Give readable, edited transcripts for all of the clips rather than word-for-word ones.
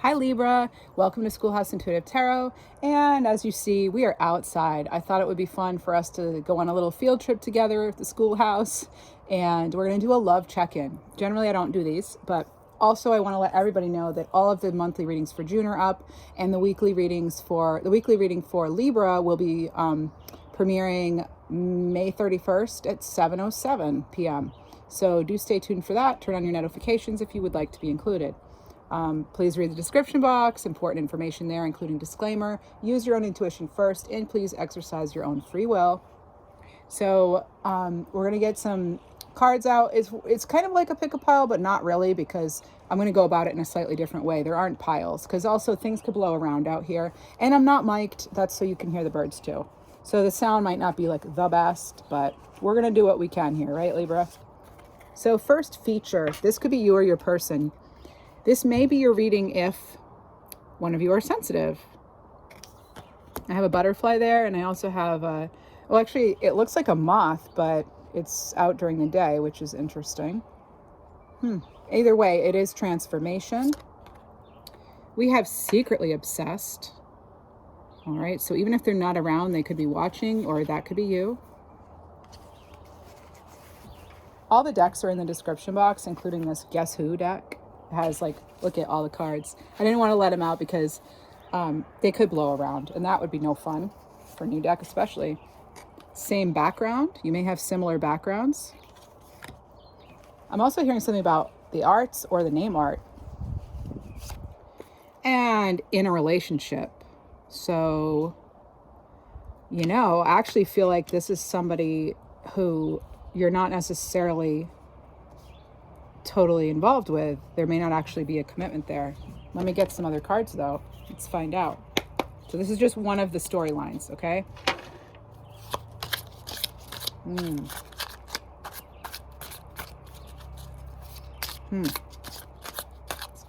Hi Libra, welcome to Schoolhouse Intuitive Tarot. And as you see, we are outside. I thought it would be fun for us to go on a little field trip together at the schoolhouse, and we're going to do a love check-in. Generally, I don't do these, but also I want to let everybody know that all of the monthly readings for June are up, and the weekly reading for Libra will be premiering May 31st at 7:07 p.m. So do stay tuned for that. Turn on your notifications if you would like to be included. Please read the description box, important information there, including disclaimer. Use your own intuition first, and please exercise your own free will. So we're going to get some cards out. It's kind of like a pick-a-pile, but not really, because I'm going to go about it in a slightly different way. There aren't piles, because also things could blow around out here. And I'm not mic'd. That's so you can hear the birds too. So the sound might not be like the best, but we're going to do what we can here, right, Libra? So first feature, this could be you or your person. This may be your reading if one of you are sensitive. I have a butterfly there, and I also have well, actually, it looks like a moth, but it's out during the day, which is interesting. Either way, it is transformation. We have secretly obsessed. All right, so even if they're not around, they could be watching, or that could be you. All the decks are in the description box, including this Guess Who deck. It has, like, look at all the cards. I didn't want to let them out because they could blow around, and that would be no fun for a new deck especially. Same background. You may have similar backgrounds. I'm also hearing something about the arts or the name art. And in a relationship. So, I actually feel like this is somebody who you're not necessarily totally involved with. There may not actually be a commitment there. Let me get some other cards though. Let's find out. So this is just one of the storylines, okay? This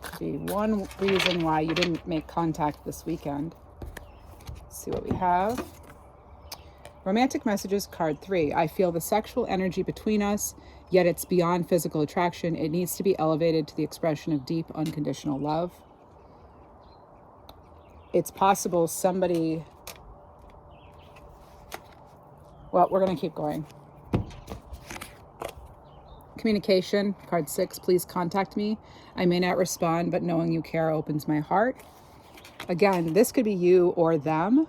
could be one reason why you didn't make contact this weekend. Let's see what we have. Romantic messages, card 3. I feel the sexual energy between us, yet it's beyond physical attraction. It needs to be elevated to the expression of deep, unconditional love. It's possible somebody... Well, we're going to keep going. Communication, card 6. Please contact me. I may not respond, but knowing you care opens my heart. Again, this could be you or them.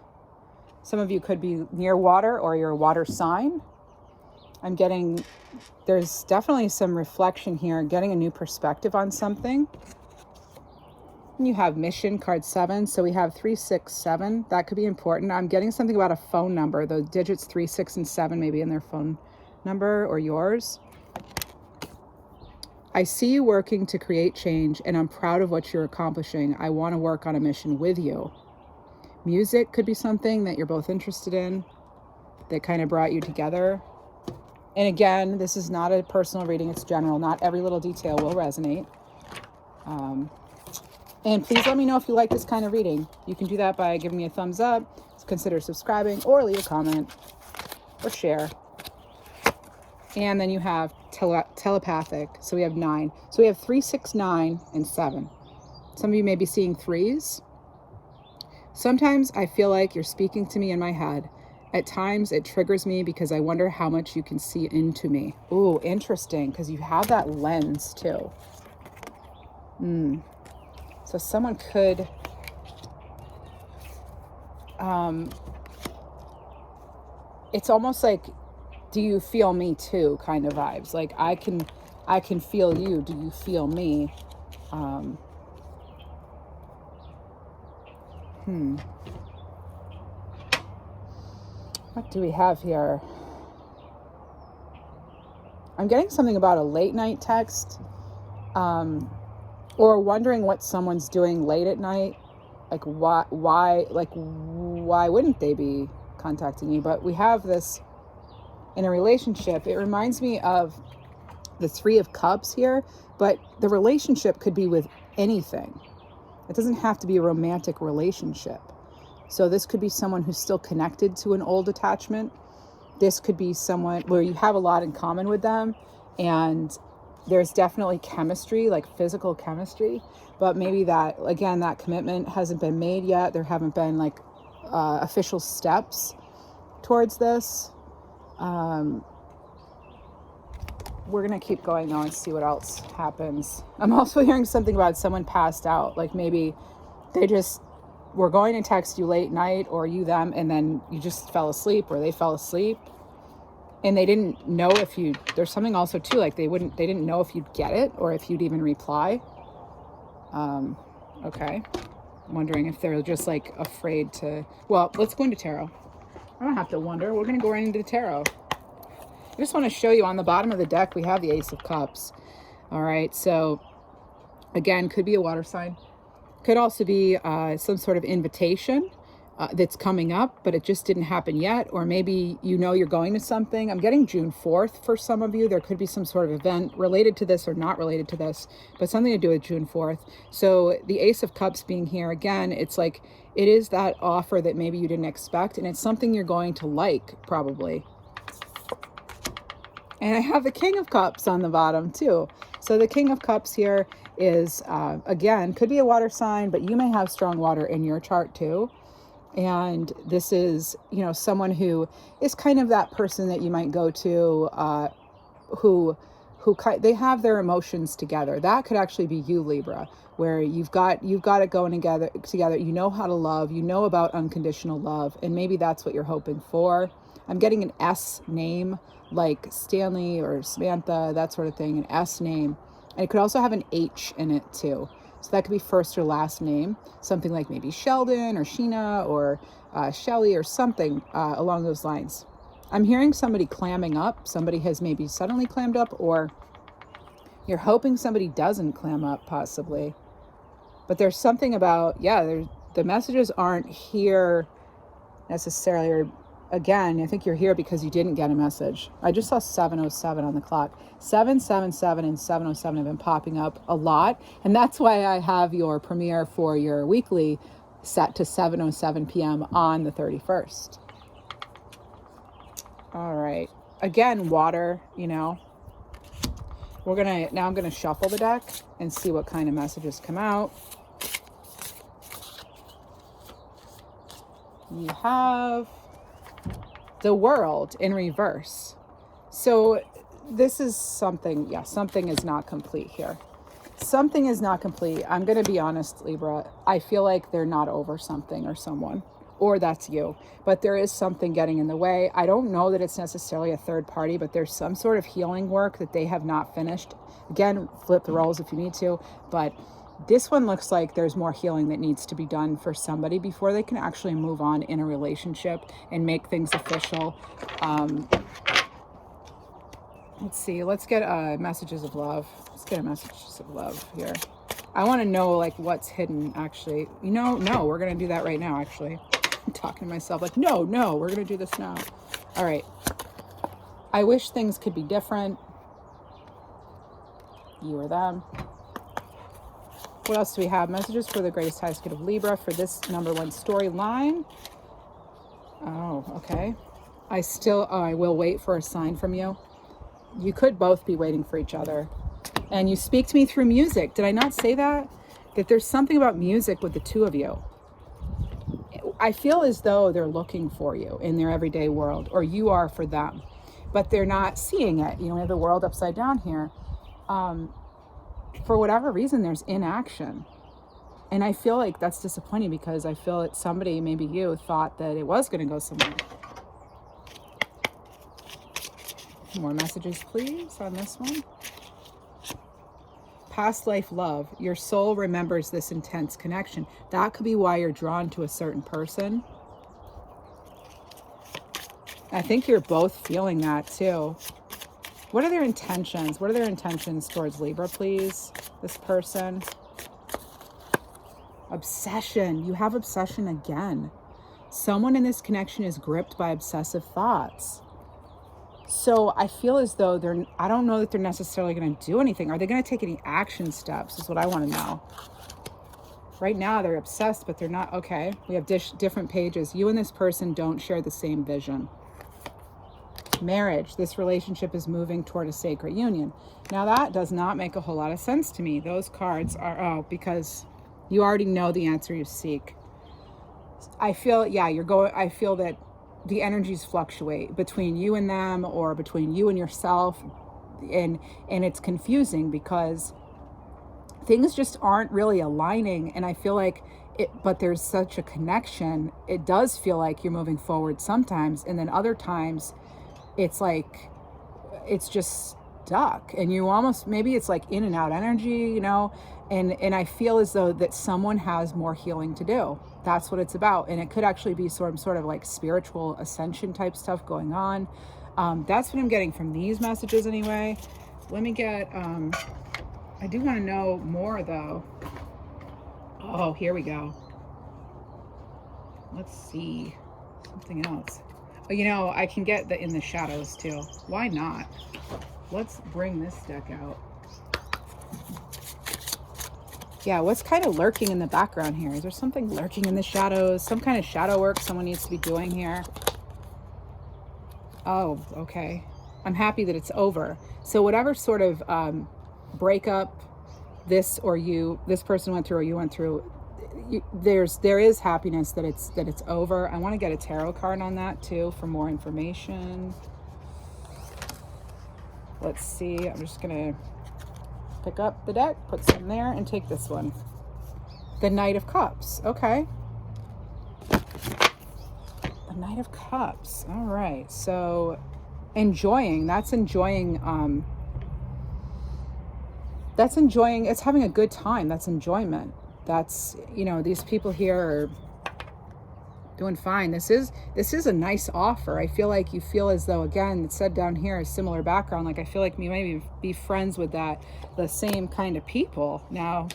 Some of you could be near water, or you're a water sign. I'm getting, there's definitely some reflection here, getting a new perspective on something. And you have mission, card 7. So we have 3, 6, 7. That could be important. I'm getting something about a phone number. The digits 3, 6, and 7 maybe in their phone number or yours. I see you working to create change, and I'm proud of what you're accomplishing. I want to work on a mission with you. Music could be something that you're both interested in that kind of brought you together. And again, this is not a personal reading, it's general. Not every little detail will resonate. And please let me know if you like this kind of reading. You can do that by giving me a thumbs up, consider subscribing, or leave a comment, or share. And then you have telepathic. So we have 9. So we have 3, 6, 9, and 7. Some of you may be seeing 3s. Sometimes I feel like you're speaking to me in my head. At times it triggers me because I wonder how much you can see into me. Ooh, interesting, because you have that lens too. So someone could it's almost like, do you feel me too kind of vibes. Like I can feel you. Do you feel me? What do we have here? I'm getting something about a late night text, or wondering what someone's doing late at night. Like why wouldn't they be contacting you? But we have this in a relationship. It reminds me of the 3 of Cups here, but the relationship could be with anything. It doesn't have to be a romantic relationship. So this could be someone who's still connected to an old attachment. This could be someone where you have a lot in common with them, and There's definitely chemistry, like physical chemistry, but maybe that, again, that commitment hasn't been made yet. There haven't been like official steps towards this. We're going to keep going though and see what else happens. I'm also hearing something about someone passed out. Like maybe they just were going to text you late night, or you them, and then you just fell asleep, or they fell asleep. And they didn't know if you, there's something also too, like they didn't know if you'd get it or if you'd even reply. Okay. I'm wondering if they're just like afraid to, well, let's go into tarot. I don't have to wonder. We're going to go right into the tarot. I just want to show you on the bottom of the deck, we have the Ace of Cups. All right. So again, could be a water sign. Could also be some sort of invitation that's coming up, but it just didn't happen yet. Or maybe you know you're going to something. I'm getting June 4th for some of you. There could be some sort of event related to this or not related to this, but something to do with June 4th. So the Ace of Cups being here, again, it's like it is that offer that maybe you didn't expect, and it's something you're going to like, probably. And I have the King of Cups on the bottom too. So the King of Cups here is, again, could be a water sign, but you may have strong water in your chart too. And this is, you know, someone who is kind of that person that you might go to, who they have their emotions together. That could actually be you, Libra, where you've got it going together. You know how to love, you know about unconditional love, and maybe that's what you're hoping for. I'm getting an S name, like Stanley or Samantha, that sort of thing, an S name. And it could also have an H in it too. So that could be first or last name, something like maybe Sheldon or Sheena or Shelly or something along those lines. I'm hearing somebody clamming up. Somebody has maybe suddenly clammed up, or you're hoping somebody doesn't clam up, possibly. But there's something about, yeah, the messages aren't here necessarily. Or again, I think you're here because you didn't get a message. I just saw 707 on the clock. 777 and 707 have been popping up a lot. And that's why I have your premiere for your weekly set to 7:07 p.m. on the 31st. All right. Again, water, you know. Now I'm going to shuffle the deck and see what kind of messages come out. You have the World in reverse. So this is something, yeah, something is not complete here. Something is not complete. I'm going to be honest, Libra. I feel like they're not over something or someone, or that's you. But there is something getting in the way. I don't know that it's necessarily a third party, but there's some sort of healing work that they have not finished. Again, flip the roles if you need to, but this one looks like there's more healing that needs to be done for somebody before they can actually move on in a relationship and make things official. Let's see. Let's get messages of love. Let's get a messages of love here. I want to know like what's hidden actually. You know, no, we're going to do that right now actually. I'm talking to myself like, no, we're going to do this now. All right. I wish things could be different. You or them. What else do we have? Messages for the greatest highest good of Libra for this number one storyline. Oh, okay. I will wait for a sign from you. You could both be waiting for each other. And you speak to me through music. Did I not say that? That there's something about music with the two of you. I feel as though they're looking for you in their everyday world, or you are for them, but they're not seeing it. You know, we have the world upside down here. For whatever reason, there's inaction. And I feel like that's disappointing because I feel that somebody, maybe you, thought that it was going to go somewhere. More messages, please, on this one. Past life love. Your soul remembers this intense connection. That could be why you're drawn to a certain person. I think you're both feeling that too. What are their intentions? What are their intentions towards Libra, please? This person. Obsession. You have obsession again. Someone in this connection is gripped by obsessive thoughts. So I feel as though I don't know that they're necessarily going to do anything. Are they going to take any action steps is what I want to know. Right now they're obsessed, but they're not. Okay, we have different pages. You and this person don't share the same vision. Marriage. This relationship is moving toward a sacred union. Now that does not make a whole lot of sense to me. Those cards are, oh, because you already know the answer you seek. I feel, yeah, I feel that the energies fluctuate between you and them, or between you and yourself. And it's confusing because things just aren't really aligning. And I feel like but there's such a connection. It does feel like you're moving forward sometimes. And then other times it's like, it's just stuck, and you almost, maybe it's like in and out energy, and I feel as though that someone has more healing to do. That's what it's about. And it could actually be sort of like spiritual ascension type stuff going on. That's what I'm getting from these messages anyway. Let me get, I do want to know more though. Oh, here we go. Let's see something else. I can get in the shadows too. Why not? Let's bring this deck out. Yeah, what's kind of lurking in the background here? Is there something lurking in the shadows? Some kind of shadow work someone needs to be doing here? Oh, okay. I'm happy that it's over. So whatever sort of breakup this person went through, or you went through, there is happiness that it's over. I want to get a tarot card on that too for more information. Let's see. I'm just gonna pick up the deck, put some there, and take this one. The Knight of Cups. Okay. The Knight of Cups. All right. So enjoying. That's enjoying. It's having a good time. That's enjoyment. That's, these people here are doing fine. This is a nice offer. I feel like you feel as though, again, it said down here, a similar background. Like I feel like you maybe be friends with the same kind of people now.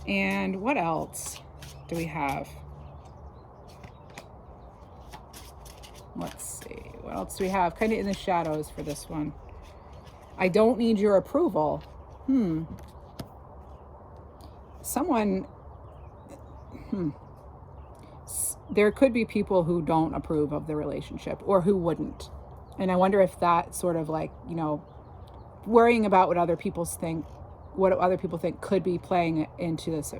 And what else do we have? Let's see. What else do we have? Kind of in the shadows for this one. I don't need your approval. There could be people who don't approve of the relationship, or who wouldn't. And I wonder if that sort of like, worrying about what other people think could be playing into this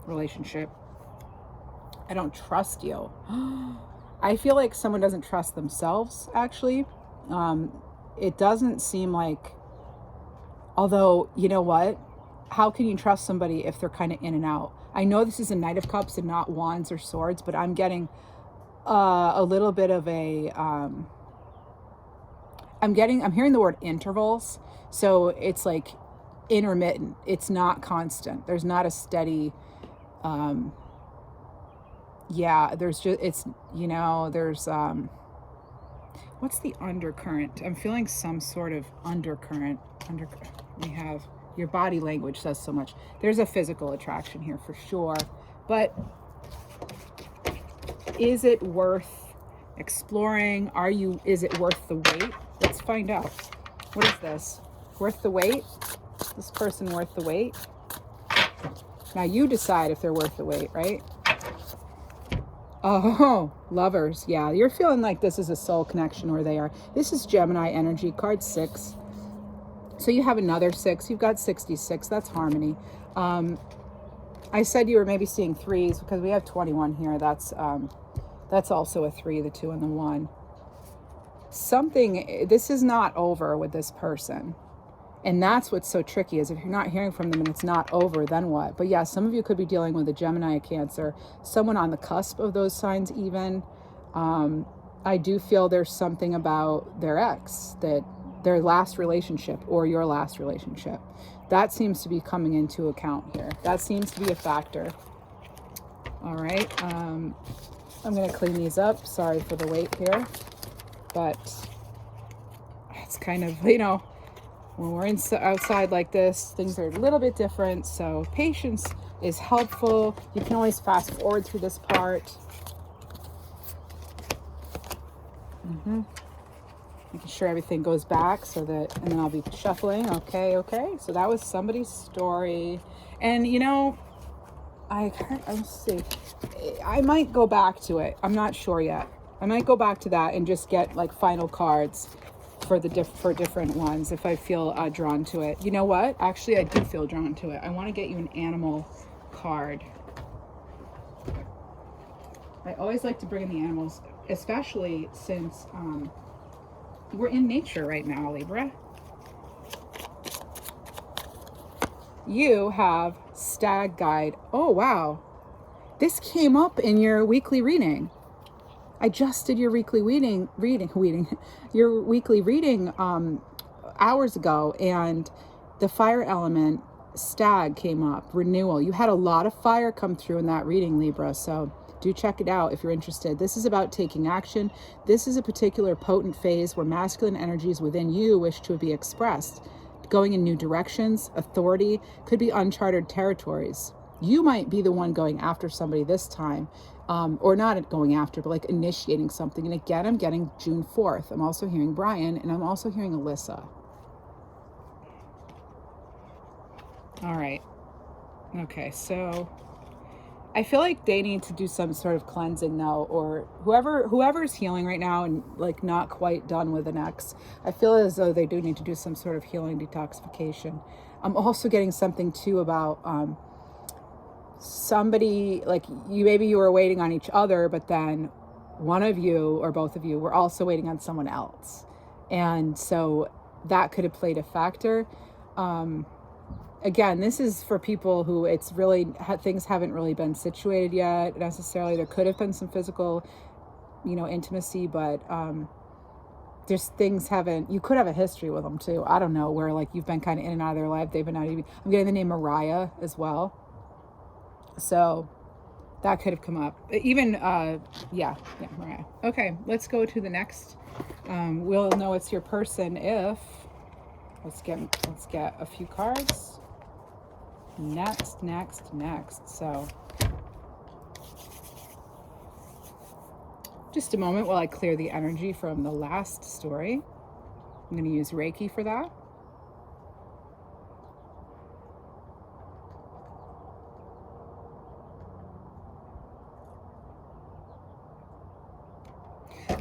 relationship. I don't trust you. I feel like someone doesn't trust themselves, actually. It doesn't seem like, although, you know what? How can you trust somebody if they're kind of in and out? I know this is a Knight of Cups and not Wands or Swords, but I'm getting a little bit of a, I'm hearing the word intervals. So it's like intermittent. It's not constant. There's not a steady, there's just, it's, there's, what's the undercurrent? I'm feeling some sort of undercurrent. We have, your body language says so much. There's a physical attraction here for sure. But is it worth exploring? Is it worth the wait? Let's find out. What is this? Worth the wait? This person worth the wait? Now you decide if they're worth the wait, right? Oh, Lovers. Yeah, you're feeling like this is a soul connection, or they are. This is Gemini energy, card 6. So you have another 6. You've got 66. That's harmony. I said you were maybe seeing 3s because we have 21 here. That's also a 3, the 2 and the 1. This is not over with this person. And that's what's so tricky, is if you're not hearing from them and it's not over, then what? But yeah, some of you could be dealing with a Gemini, a Cancer, someone on the cusp of those signs even. I do feel there's something about their ex, that their last relationship or your last relationship. That seems to be coming into account here. That seems to be a factor. All right. I'm going to clean these up. Sorry for the wait here. But it's kind of, when we're outside like this, things are a little bit different. So patience is helpful. You can always fast forward through this part. Making sure everything goes back and then I'll be shuffling. Okay. So that was somebody's story. And let's see. I might go back to it. I'm not sure yet. I might go back to that and just get like final cards for the for different ones if I feel drawn to it. You know what? Actually, I do feel drawn to it. I want to get you an animal card. I always like to bring in the animals, especially since we're in nature right now, Libra. You have Stag Guide. Oh, wow. This came up in your weekly reading. I just did your weekly reading hours ago, and the fire element stag came up, renewal. You had a lot of fire come through in that reading, Libra, so do check it out if you're interested. This is about taking action. This is a particular potent phase where masculine energies within you wish to be expressed. Going in new directions, authority, could be uncharted territories. You might be the one going after somebody this time, or not going after, but like initiating something. And again, I'm getting June 4th. I'm also hearing Brian, and I'm also hearing Alyssa. All right. Okay, so I feel like they need to do some sort of cleansing though, or whoever's healing right now and like not quite done with an ex. I feel as though they do need to do some sort of healing detoxification. I'm also getting something too about somebody, like maybe you were waiting on each other, but then one of you or both of you were also waiting on someone else. And so that could have played a factor. Again, this is for people who it's really, things haven't really been situated yet necessarily. There could have been some physical, intimacy, but just things haven't, you could have a history with them too. I don't know, where like you've been kind of in and out of their life. They've been out even, I'm getting the name Mariah as well. So that could have come up. Even, yeah, Mariah. Okay, let's go to the next. We'll know it's your person if, let's get a few cards. Next. So just a moment while I clear the energy from the last story. I'm going to use Reiki for that.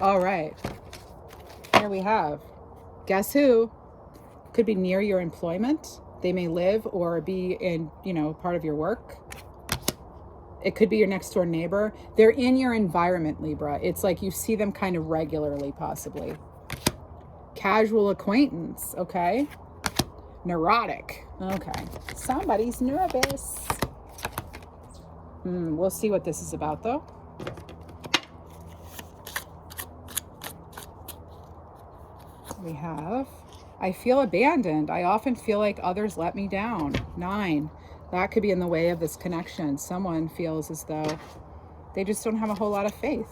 All right. Here we have, guess who? Could be near your employment. They may live or be in, part of your work. It could be your next door neighbor. They're in your environment, Libra. It's like you see them kind of regularly, possibly. Casual acquaintance, okay? Neurotic, okay. Somebody's nervous. We'll see what this is about, though. We have, I feel abandoned. I often feel like others let me down. 9. That could be in the way of this connection. Someone feels as though they just don't have a whole lot of faith.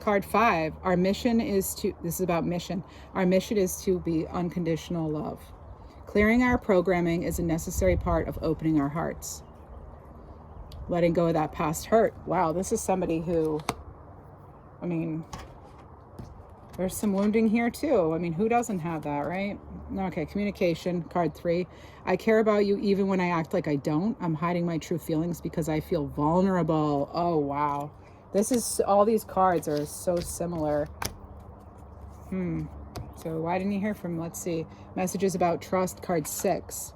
Card 5. Our mission is to, this is about mission. Our mission is to be unconditional love. Clearing our programming is a necessary part of opening our hearts. Letting go of that past hurt. Wow, this is somebody who, there's some wounding here too. Who doesn't have that, right? Okay, communication, card 3. I care about you even when I act like I don't. I'm hiding my true feelings because I feel vulnerable. Oh, wow. This is, all these cards are so similar. So why didn't you hear from, let's see, messages about trust, card 6.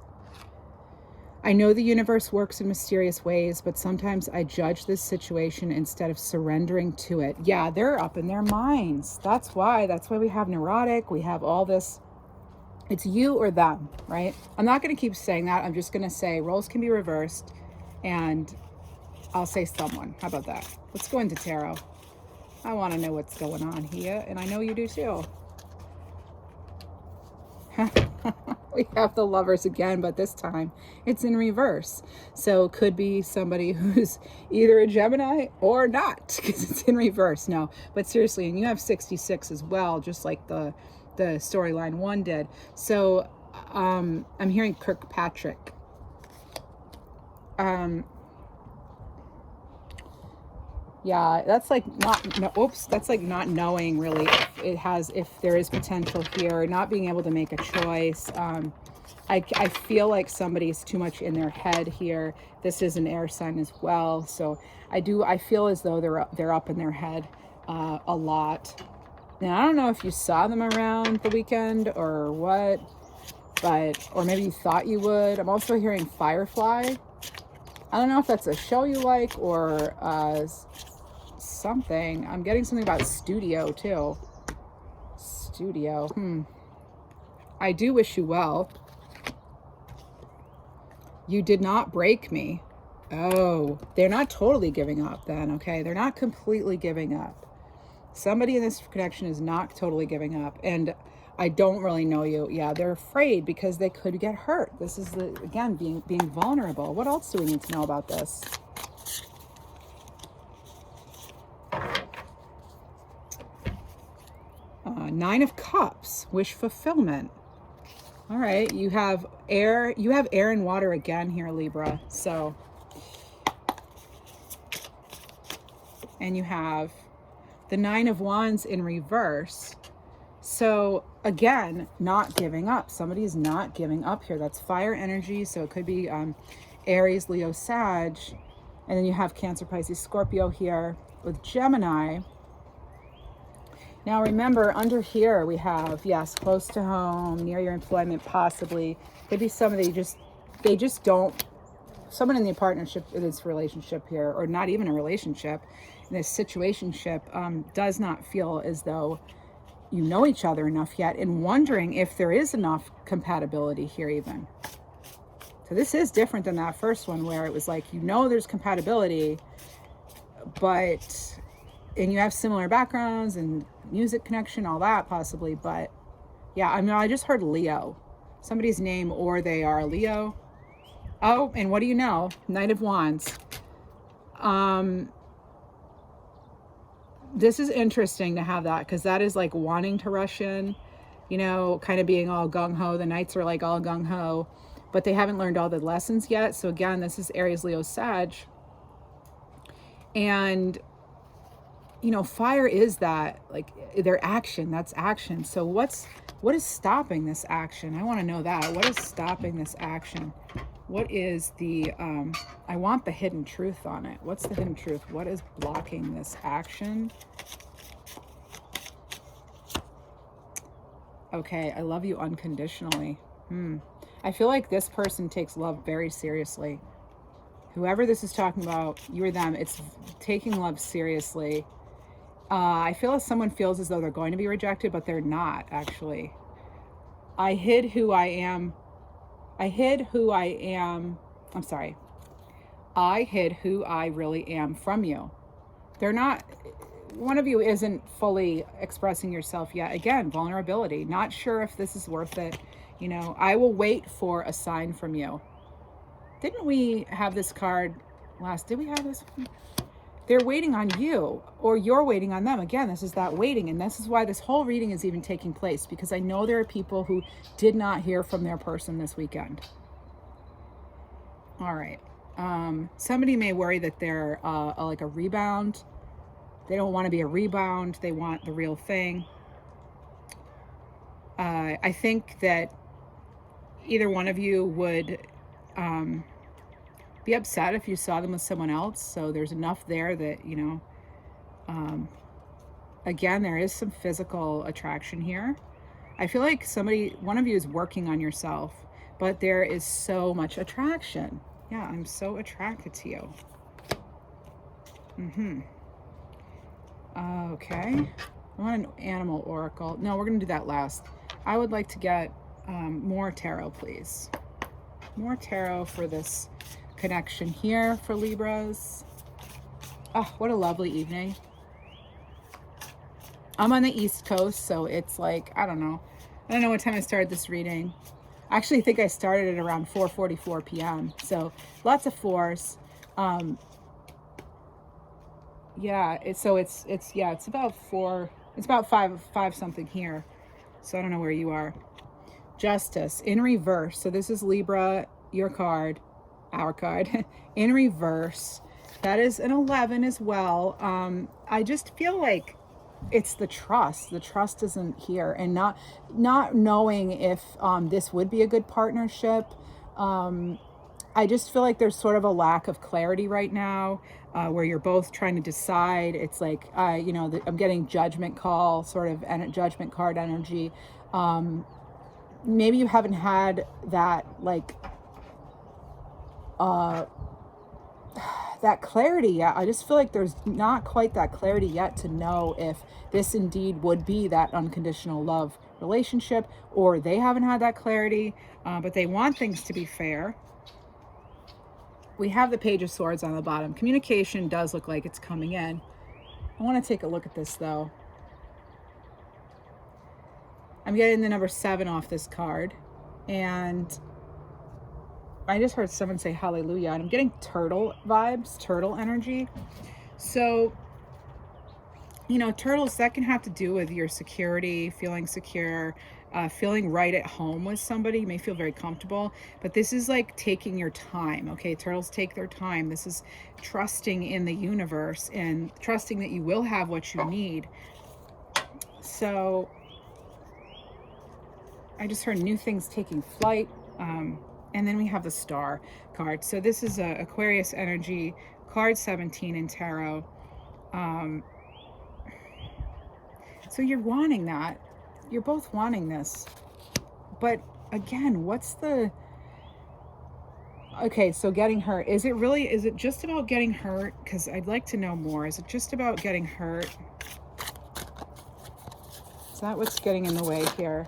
I know the universe works in mysterious ways, but sometimes I judge this situation instead of surrendering to it. Yeah, they're up in their minds. That's why we have neurotic. We have all this. It's you or them, right? I'm not going to keep saying that. I'm just going to say roles can be reversed, and I'll say someone. How about that? Let's go into tarot. I want to know what's going on here, and I know you do too. We have the Lovers again, but this time it's in reverse. So it could be somebody who's either a Gemini or not, because it's in reverse. No, but seriously, and you have 66 as well, just like the storyline 1 did. So I'm hearing Kirkpatrick. Yeah, that's like that's like not knowing really if there is potential here, not being able to make a choice. I feel like somebody's too much in their head here. This is an air sign as well. So I feel as though they're up in their head a lot. Now, I don't know if you saw them around the weekend or what, or maybe you thought you would. I'm also hearing Firefly. I don't know if that's a show you like or something. I'm getting something about studio too. Studio. I do wish you well. You did not break me. Oh, they're not totally giving up then, okay? They're not completely giving up. Somebody in this connection is not totally giving up. And I don't really know you. Yeah, they're afraid because they could get hurt. This is, again, being vulnerable. What else do we need to know about this? Nine of Cups, wish fulfillment. All right, you have air and water again here, Libra. So, and you have the Nine of Wands in reverse. So again, not giving up. Somebody's not giving up here. That's fire energy. So it could be Aries, Leo, Sag. And then you have Cancer, Pisces, Scorpio here with Gemini. Now remember, under here we have, yes, close to home, near your employment, possibly. Could be somebody they just don't, someone in the partnership, in this relationship here, or not even a relationship, in this situationship, does not feel as though you know each other enough yet, and wondering if there is enough compatibility here even. So this is different than that first one where it was like, there's compatibility, and you have similar backgrounds and music connection, all that possibly. But yeah, I just heard Leo, somebody's name, or they are Leo. Oh, and what do you know? Knight of Wands. This is interesting to have that, because that is like wanting to rush in, kind of being all gung-ho. The Knights are like all gung-ho, but they haven't learned all the lessons yet. So again, this is Aries, Leo, Sag. And fire is that, like, their action, that's action. So what is stopping this action? I want to know that. What is stopping this action? What is I want the hidden truth on it. What's the hidden truth? What is blocking this action? Okay, I love you unconditionally. I feel like this person takes love very seriously. Whoever this is talking about, you or them, it's taking love seriously. I feel as someone feels as though they're going to be rejected, but they're not, actually. I hid who I am. I hid who I really am from you. They're not, one of you isn't fully expressing yourself yet. Again, vulnerability. Not sure if this is worth it. I will wait for a sign from you. Didn't we have this card last? Did we have this one? They're waiting on you, or you're waiting on them. Again, this is that waiting. And this is why this whole reading is even taking place, because I know there are people who did not hear from their person this weekend. All right. Somebody may worry that they're like a rebound. They don't want to be a rebound. They want the real thing. I think that either one of you would be upset if you saw them with someone else. So there's enough there that, again, there is some physical attraction here. I feel like one of you is working on yourself, but there is so much attraction. Yeah, I'm so attracted to you. Okay. I want an animal oracle. No, we're going to do that last. I would like to get more tarot, please. More tarot for this connection here for Libras. Oh, what a lovely evening. I'm on the East Coast, so it's like, I don't know what time I started this reading. I actually think I started at around 4:44 p.m. So lots of fours. Yeah, it's about 4. It's about 5 something here. So I don't know where you are. Justice in reverse. So this is Libra, your card, our card, in reverse. That is an 11 as well. I just feel like it's the trust. The trust isn't here, and not knowing if this would be a good partnership. I just feel like there's sort of a lack of clarity right now, where you're both trying to decide. It's like, I'm getting judgment call, sort of judgment card energy. Maybe you haven't had that, like, that clarity yet. I just feel like there's not quite that clarity yet to know if this indeed would be that unconditional love relationship, or they haven't had that clarity, but they want things to be fair. We have the Page of Swords on the bottom. Communication does look like it's coming in. I want to take a look at this, though. I'm getting the number 7 off this card, and I just heard someone say hallelujah, and I'm getting turtle vibes, turtle energy. So, turtles, that can have to do with your security, feeling secure, feeling right at home with somebody. You may feel very comfortable, but this is like taking your time, okay? Turtles take their time. This is trusting in the universe and trusting that you will have what you need. So I just heard new things taking flight. And then we have the Star card. So this is a Aquarius energy, card 17 in tarot. So you're wanting that. You're both wanting this. But again, okay, so getting hurt. Is it just about getting hurt? Because I'd like to know more. Is it just about getting hurt? Is that what's getting in the way here?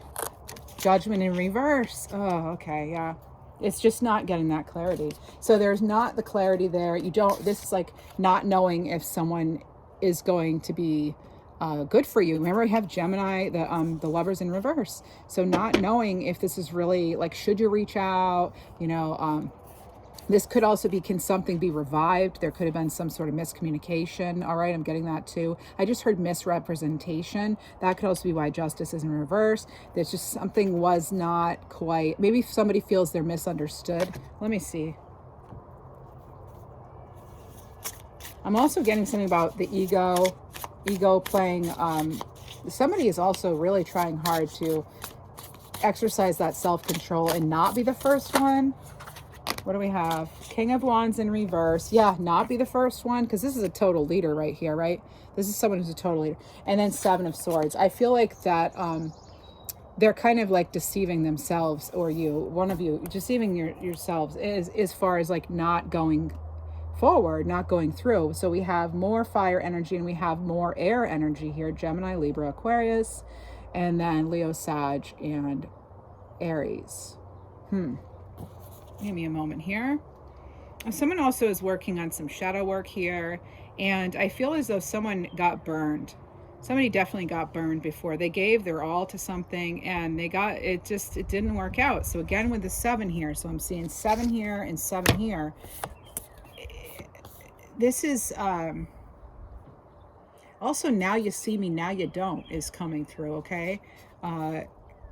Judgment in reverse. Oh, okay, yeah. It's just not getting that clarity. So there's not the clarity there. This is like not knowing if someone is going to be good for you. Remember, we have Gemini, the Lovers in reverse. So not knowing if this is really, like, should you reach out? This could also be, can something be revived? There could have been some sort of miscommunication. All right, I'm getting that too. I just heard misrepresentation. That could also be why Justice is in reverse. There's just something was not quite, maybe somebody feels they're misunderstood. Let me see. I'm also getting something about the ego playing. Somebody is also really trying hard to exercise that self-control and not be the first one. What do we have? King of Wands in reverse. Yeah, not be the first one, because this is a total leader right here, right? This is someone who's a total leader. And then 7 of Swords. I feel like that they're kind of like deceiving themselves, or one of you, deceiving yourselves as far as like not going forward, not going through. So we have more fire energy and we have more air energy here. Gemini, Libra, Aquarius, and then Leo, Sag, and Aries. Give me a moment here. Someone also is working on some shadow work here, and I feel as though someone got burned. Somebody definitely got burned before. They gave their all to something, and it didn't work out. So again, with the 7 here, so I'm seeing 7 here and 7 here. This is also, now you see me, now you don't, is coming through, okay?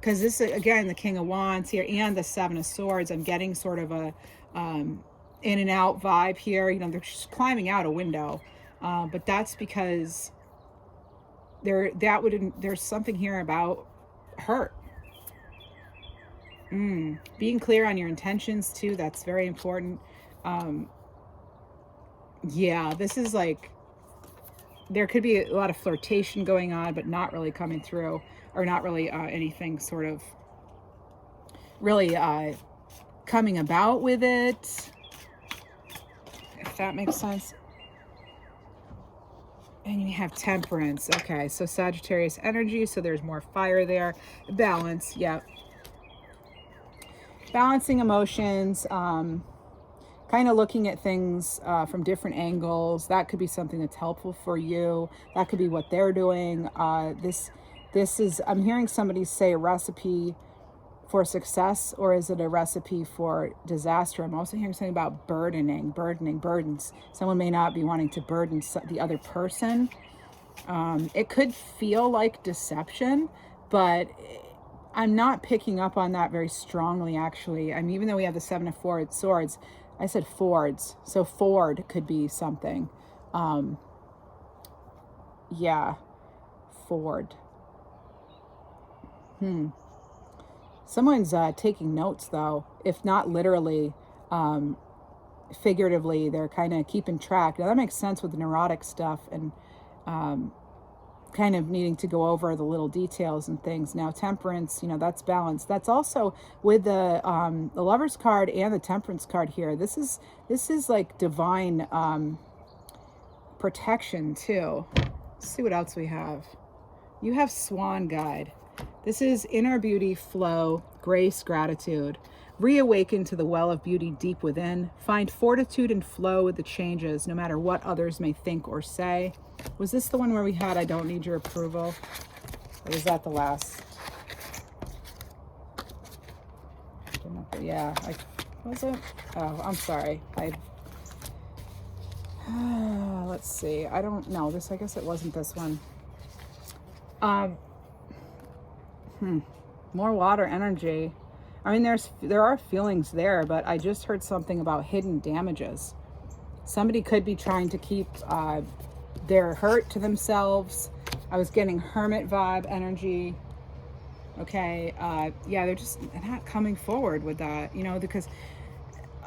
Because this is, again, the King of Wands here and the 7 of Swords. I'm getting sort of a in and out vibe here. They're just climbing out a window. But that's because there's something here about hurt. Being clear on your intentions, too. That's very important. Yeah, this is like, there could be a lot of flirtation going on, but not really coming through. Or not really anything sort of really coming about with it, if that makes sense. And you have Temperance. Okay, so Sagittarius energy, so there's more fire there. Balance, yeah. Balancing emotions, kind of looking at things from different angles. That could be something that's helpful for you. That could be what they're doing. This is, I'm hearing somebody say a recipe for success, or is it a recipe for disaster? I'm also hearing something about burdens. Someone may not be wanting to burden the other person. It could feel like deception, but I'm not picking up on that very strongly, actually. Even though we have the 7 of Swords, I said Fords. So Ford could be something. Yeah. forward. Someone's taking notes, though, if not literally, figuratively. They're kind of keeping track. Now that makes sense with the neurotic stuff and kind of needing to go over the little details and things. Now temperance, that's balance. That's also with the Lover's card and the Temperance card here. This is like divine protection too. Let's see what else we have. You have Swan Guide. This is inner beauty, flow, grace, gratitude. Reawaken to the well of beauty deep within. Find fortitude and flow with the changes, no matter what others may think or say. Was this the one where we had I don't need your approval? Or was that the last? Yeah, was it? Oh, I'm sorry. Let's see. I don't know. I guess it wasn't this one. More water energy. I mean, there are feelings there, but I just heard something about hidden damages. Somebody could be trying to keep their hurt to themselves. I was getting hermit vibe energy. Okay, yeah, they're not coming forward with that, because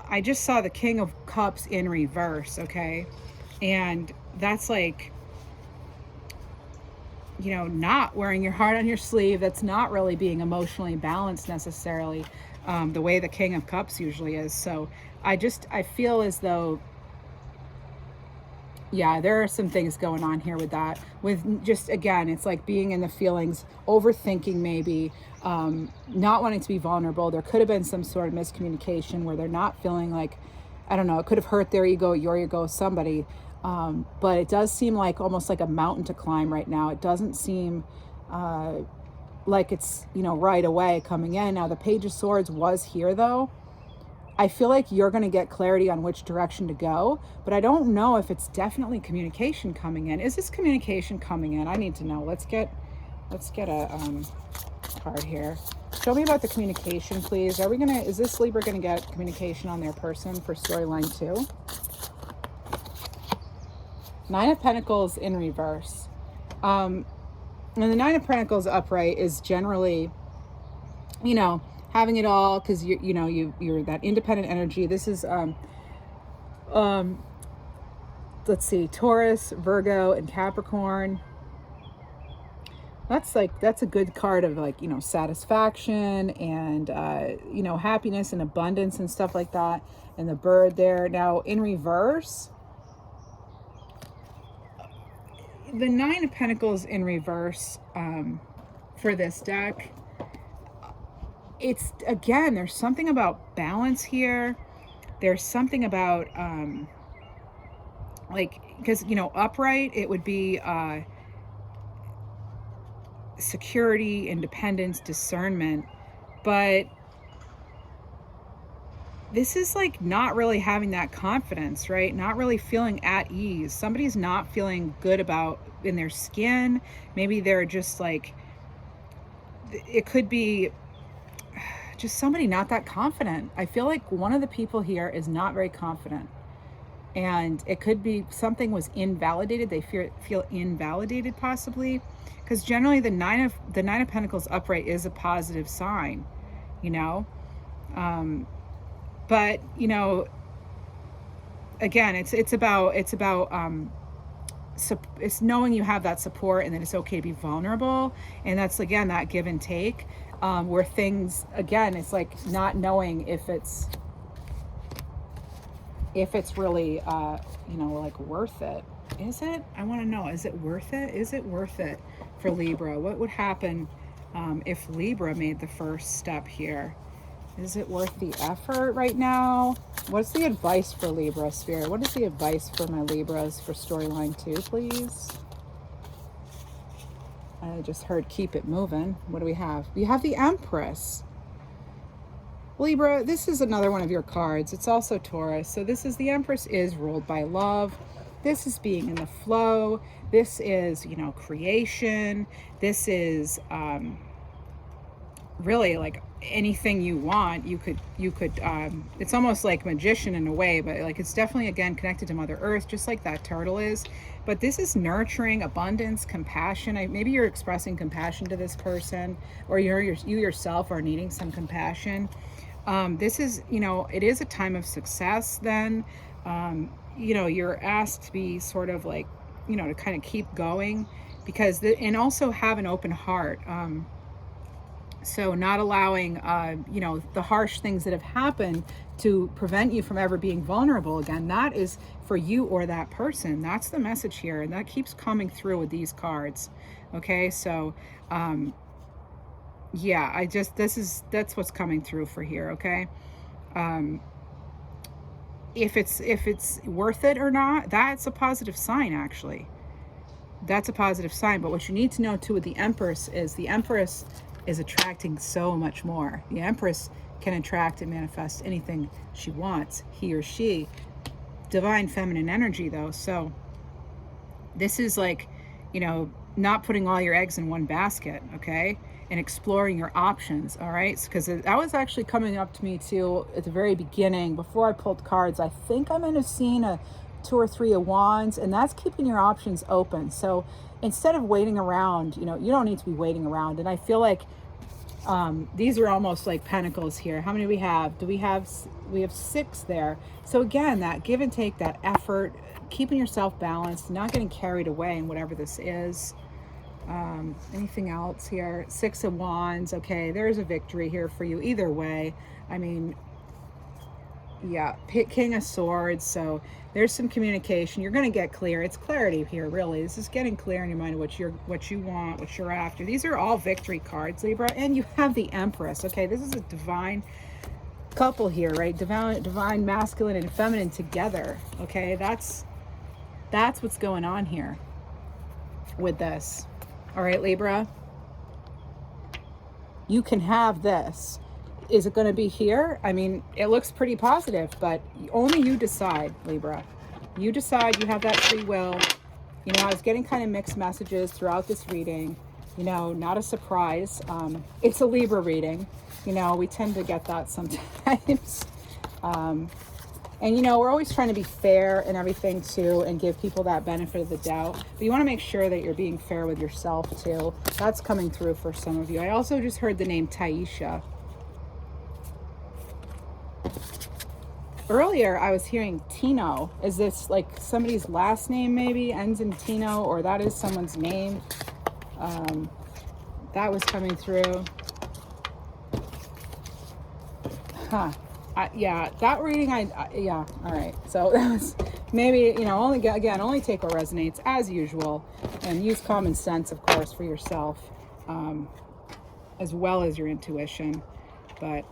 I just saw the King of Cups in reverse, okay? And that's like, not wearing your heart on your sleeve. That's not really being emotionally balanced necessarily, the way the King of Cups usually is. So I feel as though, yeah, there are some things going on here with that. With just, again, it's like being in the feelings, overthinking maybe, not wanting to be vulnerable. There could have been some sort of miscommunication where they're not feeling like, I don't know, it could have hurt their ego, your ego, somebody. But it does seem like almost like a mountain to climb right now. It doesn't seem like it's, right away coming in. Now, the Page of Swords was here, though. I feel like you're going to get clarity on which direction to go, but I don't know if it's definitely communication coming in. Is this communication coming in? I need to know. Let's get a card here. Show me about the communication, please. Is this Libra going to get communication on their person for storyline 2? Nine of Pentacles in reverse. And the Nine of Pentacles upright is generally, having it all, because you're that independent energy. This is let's see, Taurus, Virgo, and Capricorn. That's a good card of satisfaction and happiness and abundance and stuff like that. And the bird there. Now in reverse, the Nine of Pentacles in reverse for this deck, it's, again, there's something about balance here. There's something about because upright, it would be security, independence, discernment, but this is like not really having that confidence, right? Not really feeling at ease. Somebody's not feeling good about in their skin. Maybe they're just like, it could be just somebody not that confident. I feel like one of the people here is not very confident, and it could be something was invalidated. They feel invalidated, possibly, because generally the Nine of Pentacles upright is a positive sign, but again, it's about it's knowing you have that support, and then it's okay to be vulnerable, and that's, again, that give and take, where things, again, it's like not knowing if it's really like worth it. Is it? I want to know, is it worth it? Is it worth it for Libra? What would happen if Libra made the first step here? Is it worth the effort right now? What's the advice for Libra, Spirit? What is the advice for my Libras for storyline 2, please? I just heard keep it moving. What do we have? You have the Empress. Libra, this is another one of your cards. It's also Taurus. So this is, the Empress is ruled by love. This is being in the flow. This is, creation. This is really like anything you want, you could it's almost like magician in a way, but like it's definitely again connected to Mother Earth, just like that turtle is. But this is nurturing, abundance, compassion. Maybe you're expressing compassion to this person, or you yourself are needing some compassion. This is, it is a time of success then. You're asked to be sort of like, to kind of keep going, because and also have an open heart. So not allowing, the harsh things that have happened to prevent you from ever being vulnerable again. That is for you or that person. That's the message here. And that keeps coming through with these cards. Okay. So, yeah, that's what's coming through for here. Okay. If it's worth it or not, that's a positive sign, actually. That's a positive sign. But what you need to know too with the Empress is attracting so much more. The Empress can attract and manifest anything she wants, he or she. Divine feminine energy though. So this is like, not putting all your eggs in one basket, okay? And exploring your options, all right? Because that was actually coming up to me too at the very beginning before I pulled cards. I think I might have seen a 2 or 3 of Wands, and that's keeping your options open. So instead of waiting around, you don't need to be waiting around. And I feel like these are almost like pentacles here. How many do we have? We have 6 there. So again, that give and take, that effort, keeping yourself balanced, not getting carried away in whatever this is. Anything else here? 6 of Wands. Okay, there's a victory here for you either way. I mean, yeah, King of Swords. So there's some communication. You're going to get clear. It's clarity here, really. This is getting clear in your mind of what you want, what you're after. These are all victory cards, Libra. And you have the Empress. Okay, this is a divine couple here, right? Divine masculine and feminine together. Okay, that's what's going on here with this. All right, Libra, you can have this. Is it going to be here? I mean, it looks pretty positive, but only you decide, Libra. You decide. You have that free will. I was getting kind of mixed messages throughout this reading. Not a surprise. It's a Libra reading. We tend to get that sometimes. And, we're always trying to be fair and everything too, and give people that benefit of the doubt. But you want to make sure that you're being fair with yourself too. That's coming through for some of you. I also just heard the name Taisha. Earlier, I was hearing Tino. Is this like somebody's last name maybe? Ends in Tino, or that is someone's name? That was coming through. Huh. Yeah, that reading, yeah, all right. So that was maybe, only take what resonates as usual, and use common sense, of course, for yourself, as well as your intuition. But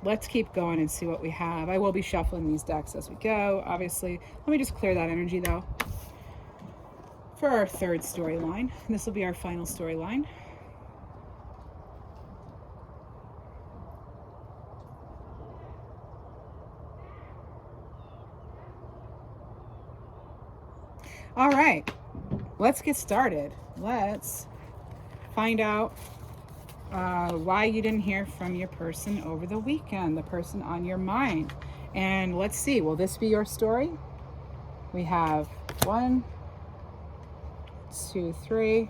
let's keep going and see what we have. I will be shuffling these decks as we go, obviously. Let me just clear that energy, though, for our third storyline. This will be our final storyline. All right, let's get started. Let's find out why you didn't hear from your person over the weekend, the person on your mind. And let's see, will this be your story? We have 1, 2, 3.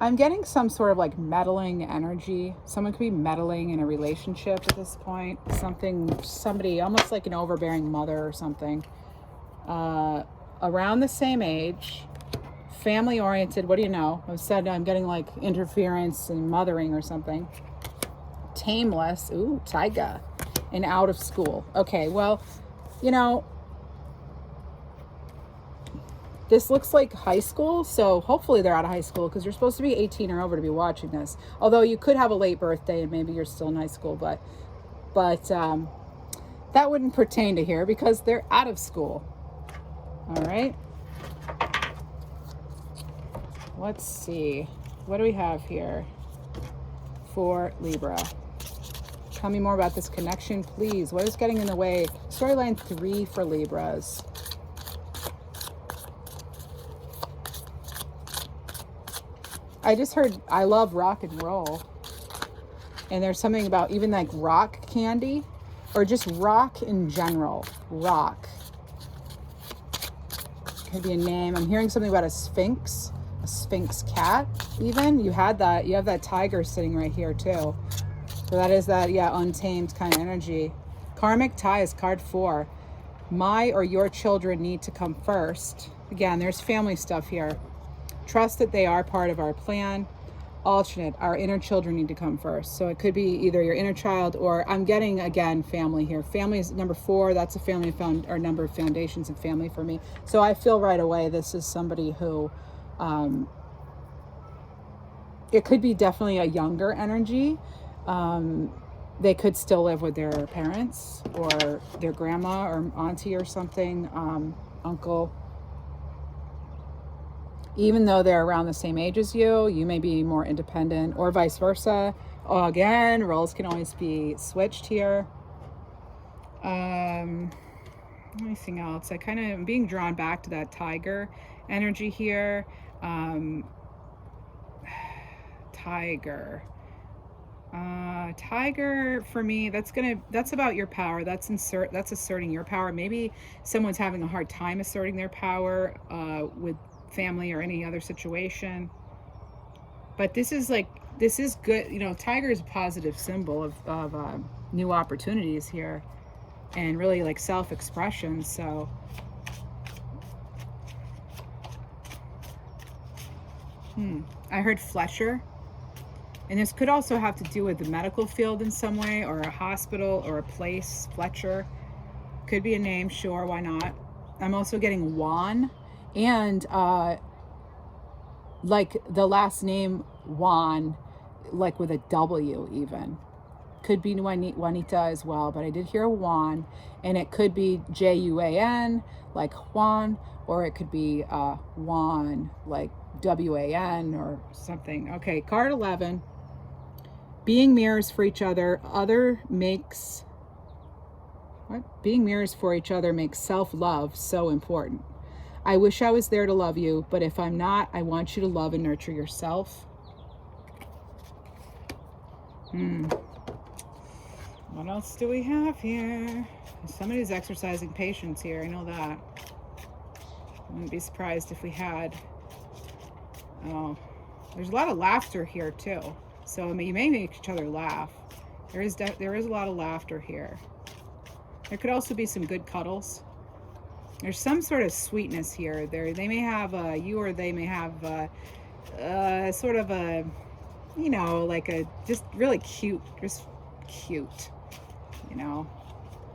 I'm getting some sort of like meddling energy. Someone could be meddling in a relationship at this point. Somebody almost like an overbearing mother or something. Around the same age, family oriented. What do you know? I said I'm getting like interference and mothering or something. Tameless. Ooh, taiga. And out of school. Okay, well, this looks like high school, so hopefully they're out of high school, because you're supposed to be 18 or over to be watching this. Although you could have a late birthday and maybe you're still in high school, but that wouldn't pertain to here because they're out of school. All right. Let's see. What do we have here for Libra? Tell me more about this connection, please. What is getting in the way? Storyline 3 for Libras. I just heard, I love rock and roll. And there's something about even like rock candy or just rock in general. Rock. Could be a name. I'm hearing something about a sphinx cat even. You have that tiger sitting right here too. So that is that, yeah, untamed kind of energy. Karmic tie is card 4. My or your children need to come first. Again, there's family stuff here. Trust that they are part of our plan. Alternate, our inner children need to come first. So it could be either your inner child or I'm getting, again, family here. Family is number 4. That's a family or number of foundations of family for me. So I feel right away this is somebody who, it could be definitely a younger energy. They could still live with their parents or their grandma or auntie or something, uncle. Even though they're around the same age as you, you may be more independent or vice versa. Oh, again, roles can always be switched here. Anything else? I kind of am being drawn back to that tiger energy here. Tiger for me, that's about your power. That's asserting your power. Maybe someone's having a hard time asserting their power with family or any other situation, but this is good. You know, tiger is a positive symbol of new opportunities here and really like self-expression. So I heard Fletcher, and this could also have to do with the medical field in some way, or a hospital or a place. Fletcher could be a name, sure, why not? I'm also getting Juan, and like the last name Juan, like with a W even. Could be Juanita as well, but I did hear Juan, and it could be Juan, like Juan, or it could be Juan, like WAN or something. Okay, card 11. Being mirrors for each other, Being mirrors for each other makes self-love so important. I wish I was there to love you, but if I'm not, I want you to love and nurture yourself. What else do we have here? Somebody's exercising patience here, I know that. I wouldn't be surprised if we had. Oh, there's a lot of laughter here too. So I mean, you may make each other laugh. There is a lot of laughter here. There could also be some good cuddles. There's some sort of sweetness here. They may have you, or they may have sort of a, you know, like a just really cute, you know.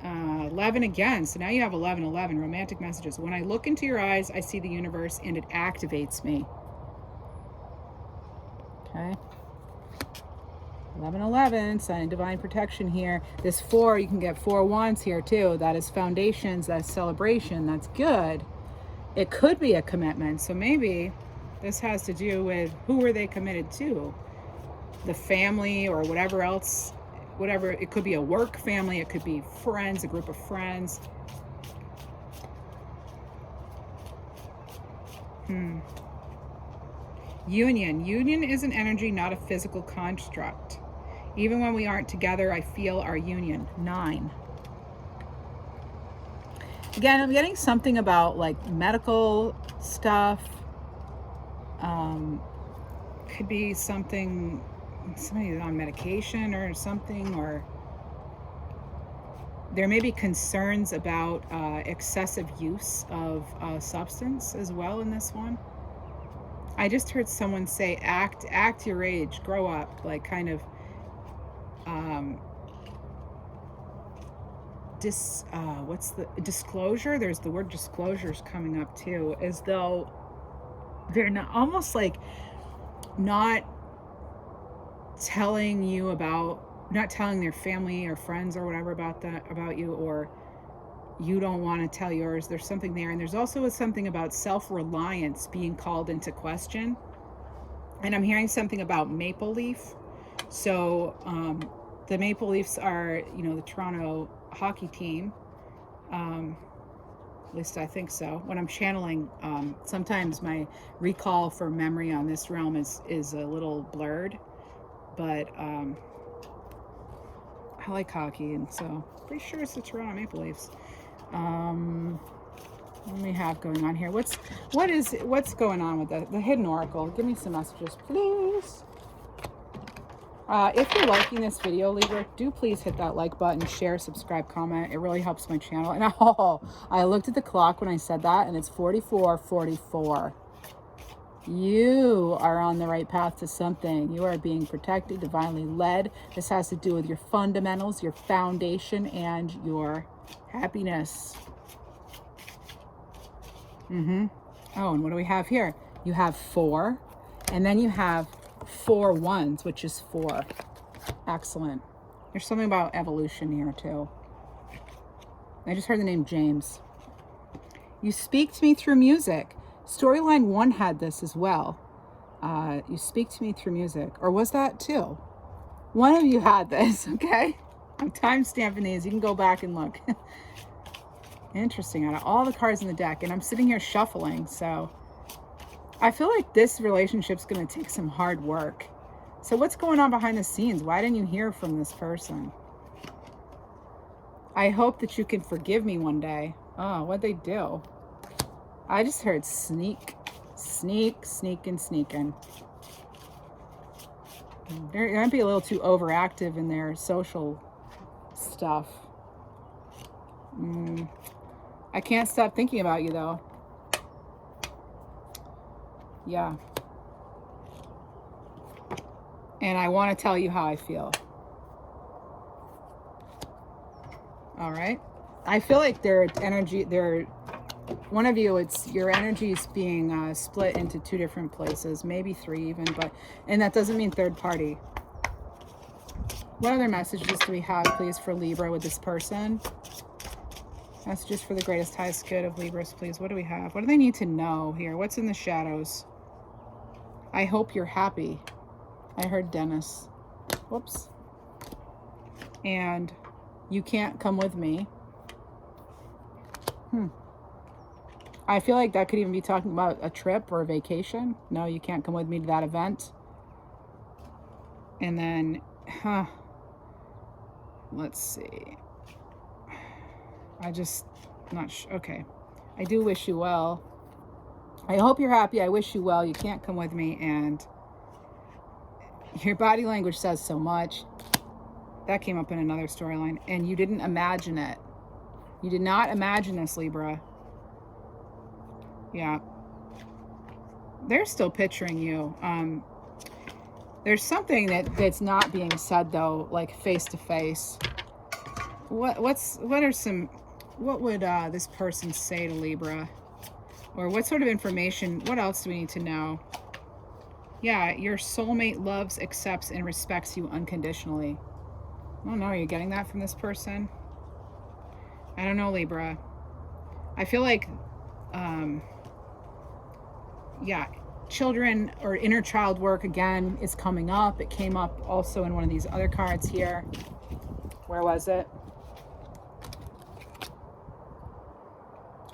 11 again. So now you have 11, romantic messages. When I look into your eyes, I see the universe, and it activates me. Okay. 11, sign divine protection here. This 4, you can get 4 wands here too. That is foundations, that's celebration, that's good. It could be a commitment. So maybe this has to do with who were they committed to? The family or whatever else, whatever. It could be a work family, it could be friends, a group of friends. Union is an energy, not a physical construct. Even when we aren't together, I feel our union. 9. Again, I'm getting something about like medical stuff. Could be somebody on medication or something, or there may be concerns about excessive use of substance as well in this one. I just heard someone say, act your age, grow up, like kind of what's the disclosure? There's the word disclosures coming up too, as though they're not, almost like not telling their family or friends or whatever about you, or you don't want to tell yours. There's something there. And there's also something about self-reliance being called into question. And I'm hearing something about Maple Leaf. So the Maple Leafs are, you know, the Toronto hockey team. At least I think so. When I'm channeling, sometimes my recall for memory on this realm is a little blurred, but I like hockey, and so pretty sure it's the Toronto Maple Leafs. What do we have going on here? What's going on with the hidden oracle? Give me some messages, please. If you're liking this video, Libra, do please hit that like button, share, subscribe, comment. It really helps my channel. And I looked at the clock when I said that, and it's 44:44. You are on the right path to something. You are being protected, divinely led. This has to do with your fundamentals, your foundation, and your happiness. Oh, and what do we have here? You have 4, and then you have 4 ones, which is 4. Excellent. There's something about evolution here too. I just heard the name James. You speak to me through music. Storyline 1 had this as well. You speak to me through music. Or was that 2? One of you had this, okay? I'm time stamping these. You can go back and look. Interesting. Out of all the cards in the deck, and I'm sitting here shuffling, so I feel like this relationship's going to take some hard work. So what's going on behind the scenes? Why didn't you hear from this person? I hope that you can forgive me one day. Oh, what'd they do? I just heard sneak, sneaking. They might be a little too overactive in their social stuff. I can't stop thinking about you, though. Yeah. And I want to tell you how I feel. All right. I feel like one of you, it's your energy is being split into 2 different places, maybe 3 even, and that doesn't mean third party. What other messages do we have, please, for Libra with this person? Messages for the greatest, highest good of Libras, please. What do we have? What do they need to know here? What's in the shadows? I hope you're happy. I heard Dennis. Whoops. And you can't come with me. I feel like that could even be talking about a trip or a vacation. No, you can't come with me to that event. And then, let's see. Not sure. Okay. I do wish you well. I hope you're happy. I wish you well. You can't come with me. And your body language says so much. That came up in another storyline. And you didn't imagine it. You did not imagine this, Libra. Yeah. They're still picturing you. There's something that's not being said, though, like face to face. What would this person say to Libra? Or what sort of information, what else do we need to know? Yeah, your soulmate loves, accepts, and respects you unconditionally. I don't know, are you getting that from this person? I don't know, Libra. I feel like, yeah, children or inner child work, again, is coming up. It came up also in one of these other cards here. Where was it?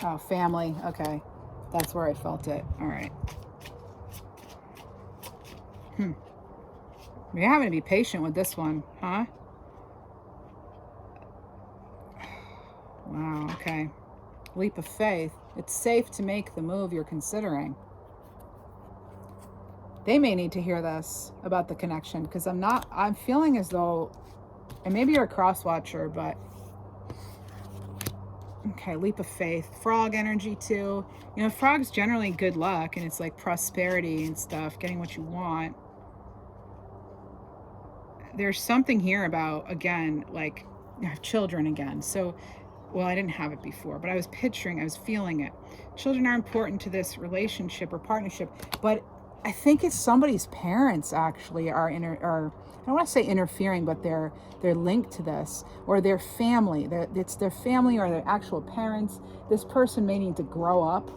Oh, family. Okay. That's where I felt it. All right. You're having to be patient with this one, huh? Wow, okay. Leap of faith. It's safe to make the move you're considering. They may need to hear this about the connection, because I'm feeling as though, and maybe you're a cross watcher, but okay, leap of faith. Frog energy too. You know, frog's generally good luck, and it's like prosperity and stuff, getting what you want. There's something here about, again, like children again. So, well, I didn't have it before, but I was feeling it. Children are important to this relationship or partnership, but I think it's somebody's parents actually are I don't want to say interfering, but they're linked to this, or their family. It's their family or their actual parents. This person may need to grow up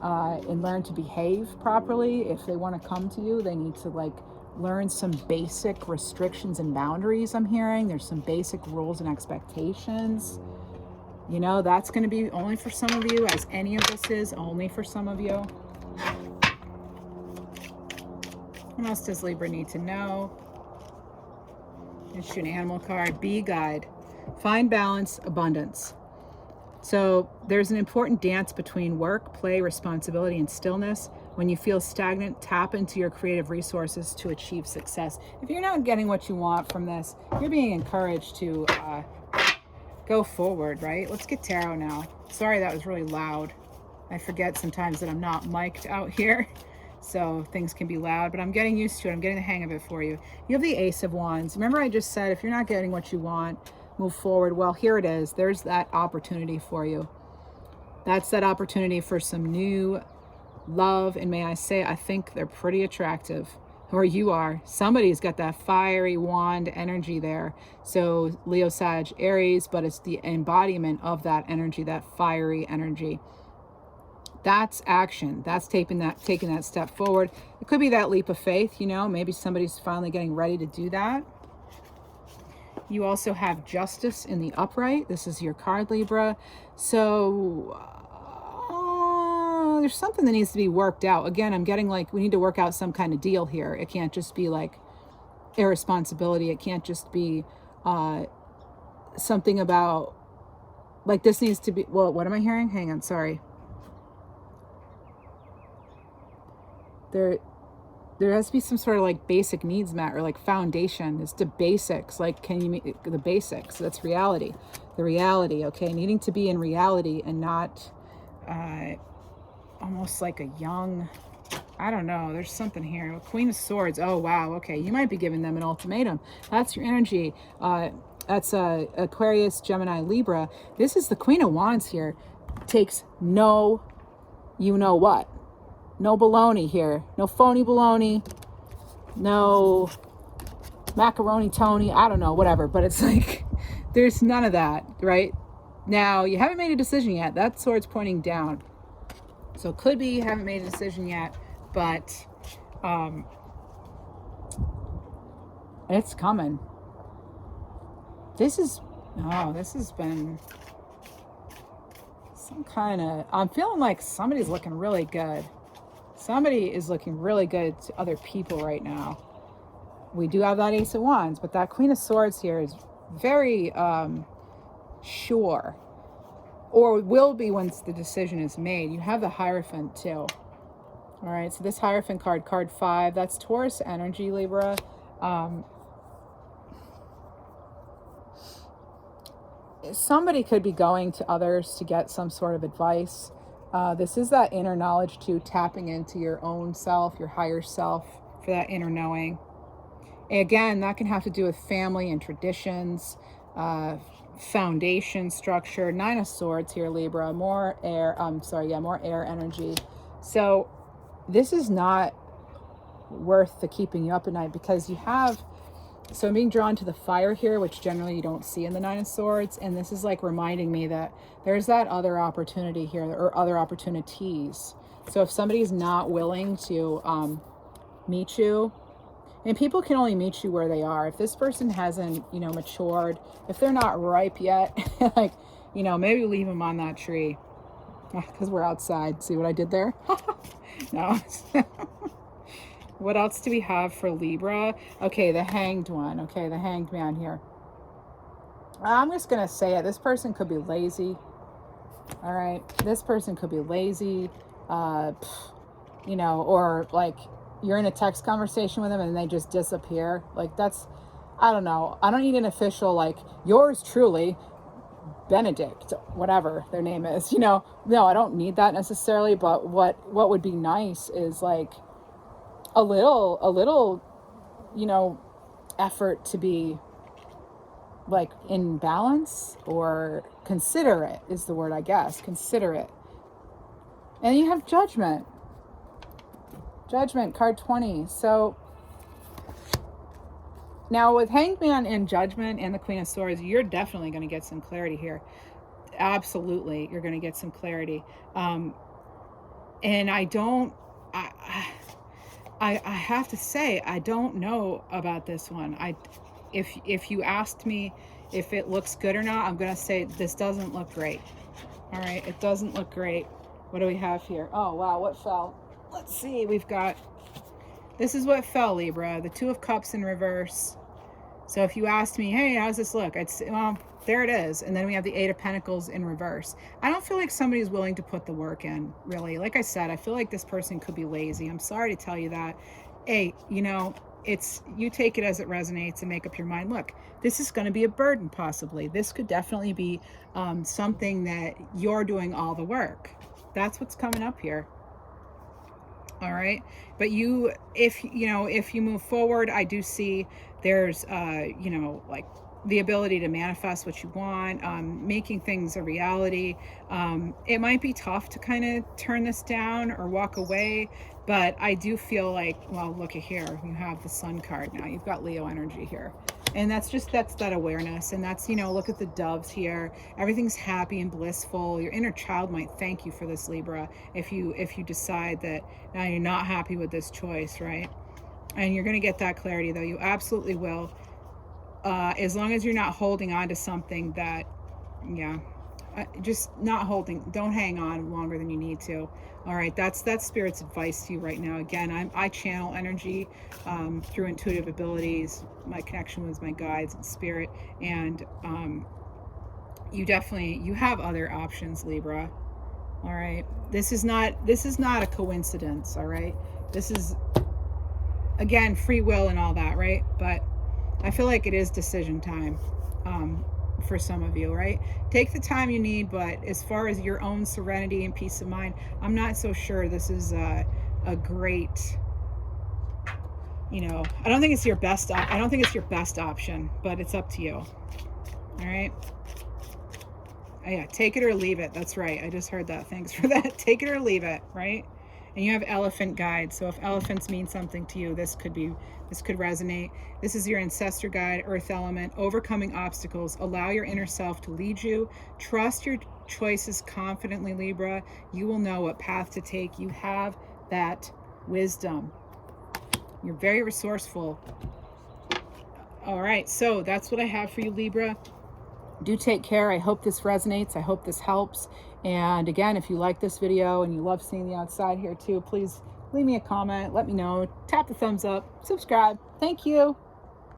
and learn to behave properly. If they want to come to you, they need to learn some basic restrictions and boundaries. I'm hearing there's some basic rules and expectations. You know, that's going to be only for some of you, as any of this is only for some of you. What else does Libra need to know? Issue an animal card. Bee guide. Find balance, abundance. So there's an important dance between work, play, responsibility, and stillness. When you feel stagnant, tap into your creative resources to achieve success. If you're not getting what you want from this, you're being encouraged to go forward, right? Let's get tarot now. Sorry, that was really loud. I forget sometimes that I'm not mic'd out here, so things can be loud, but I'm getting used to it. I'm getting the hang of it for you. You have the Ace of Wands. Remember I just said, if you're not getting what you want, move forward. Well, here it is. There's that opportunity for you. That's that opportunity for some new love. And may I say, I think they're pretty attractive. Or you are. Somebody's got that fiery wand energy there. So Leo, Sag, Aries, but it's the embodiment of that energy, that fiery energy. That's action. That's taking that step forward. It could be that leap of faith, you know, maybe somebody's finally getting ready to do that. You also have Justice in the upright. This is your card, Libra. So there's something that needs to be worked out. Again, I'm getting like we need to work out some kind of deal here. It can't just be like irresponsibility. It can't just be something about like this needs to be, well, what am I hearing? Hang on, sorry. There has to be some sort of like basic needs met, or like foundation. It's the basics. Like, can you meet the basics? That's reality. The reality, okay? Needing to be in reality and not almost like a young, I don't know. There's something here. Queen of Swords. Oh, wow. Okay. You might be giving them an ultimatum. That's your energy. That's Aquarius, Gemini, Libra. This is the Queen of Wands here. Takes no, you know what? No baloney here. No phony baloney. No macaroni Tony. I don't know, whatever. But it's like, there's none of that, right? Now, you haven't made a decision yet. That sword's pointing down. So it could be you haven't made a decision yet, but it's coming. This has been some kind of, I'm feeling like somebody's looking really good. Somebody is looking really good to other people right now. We do have that Ace of Wands, but that Queen of Swords here is very sure, or will be once the decision is made. You have the Hierophant too. All right, so this Hierophant card, card 5, that's Taurus energy, Libra. Somebody could be going to others to get some sort of advice. This is that inner knowledge too, tapping into your own self, your higher self, for that inner knowing. And again, that can have to do with family and traditions, foundation structure. 9 of Swords here, Libra. More air. More air energy. So this is not worth the keeping you up at night, because you have. So I'm being drawn to the fire here, which generally you don't see in the 9 of Swords. And this is like reminding me that there's that other opportunity here, or other opportunities. So if somebody's not willing to meet you, and people can only meet you where they are. If this person hasn't, matured, if they're not ripe yet, like, maybe leave them on that tree, because we're outside. See what I did there? No. What else do we have for Libra? Okay, the Hanged one. Okay, the Hanged Man here. I'm just going to say it. This person could be lazy. All right. This person could be lazy, or like you're in a text conversation with them and they just disappear. Like that's, I don't know. I don't need an official, like yours truly, Benedict, whatever their name is, No, I don't need that necessarily. But what would be nice is like, a little, effort to be like in balance, or considerate is the word, I guess. Considerate. And you have Judgment. Judgment, card 20. So now with Hanged Man and Judgment and the Queen of Swords, you're definitely going to get some clarity here. Absolutely, you're going to get some clarity. And I have to say, I don't know about this one. If you asked me if it looks good or not, I'm going to say this doesn't look great. All right, it doesn't look great. What do we have here? Oh, wow, what fell? Let's see, we've got, this is what fell, Libra, the Two of Cups in reverse. So if you asked me, hey, how's this look? I'd say, well, there it is. And then we have the Eight of Pentacles in reverse. I don't feel like somebody's willing to put the work in, really. Like I said, I feel like this person could be lazy. I'm sorry to tell you that. Hey, you know, you take it as it resonates and make up your mind. Look, this is going to be a burden, possibly. This could definitely be something that you're doing all the work. That's what's coming up here. All right, but if you move forward, I do see there's like the ability to manifest what you want, making things a reality. It might be tough to kind of turn this down or walk away, but I do feel like, well, look at here, you have the Sun card now, you've got Leo energy here. And that's that awareness. And that's, look at the doves here. Everything's happy and blissful. Your inner child might thank you for this, Libra, if you decide that now you're not happy with this choice, right? And you're going to get that clarity, though. You absolutely will. As long as you're not holding on to something that, just not holding, don't hang on longer than you need to. All right, that's Spirit's advice to you right now. Again, I channel energy through intuitive abilities, my connection with my guides and spirit, and you have other options, Libra. All right, this is not a coincidence. All right, this is, again, free will and all that, right? But I feel like it is decision time for some of you, right? Take the time you need, but as far as your own serenity and peace of mind, I'm not so sure this is a great, I don't think it's your best. I don't think it's your best option, but it's up to you. All right. Oh, yeah, take it or leave it. That's right. I just heard that. Thanks for that. Take it or leave it, right? And you have elephant guide. So if elephants mean something to you, this could resonate. This is your ancestor guide, earth element, overcoming obstacles. Allow your inner self to lead you. Trust your choices confidently, Libra. You will know what path to take. You have that wisdom. You're very resourceful. All right, so that's what I have for you, Libra. Do take care. I hope this resonates. I hope this helps. And again, if you like this video and you love seeing the outside here too, please leave me a comment. Let me know. Tap the thumbs up. Subscribe. Thank you.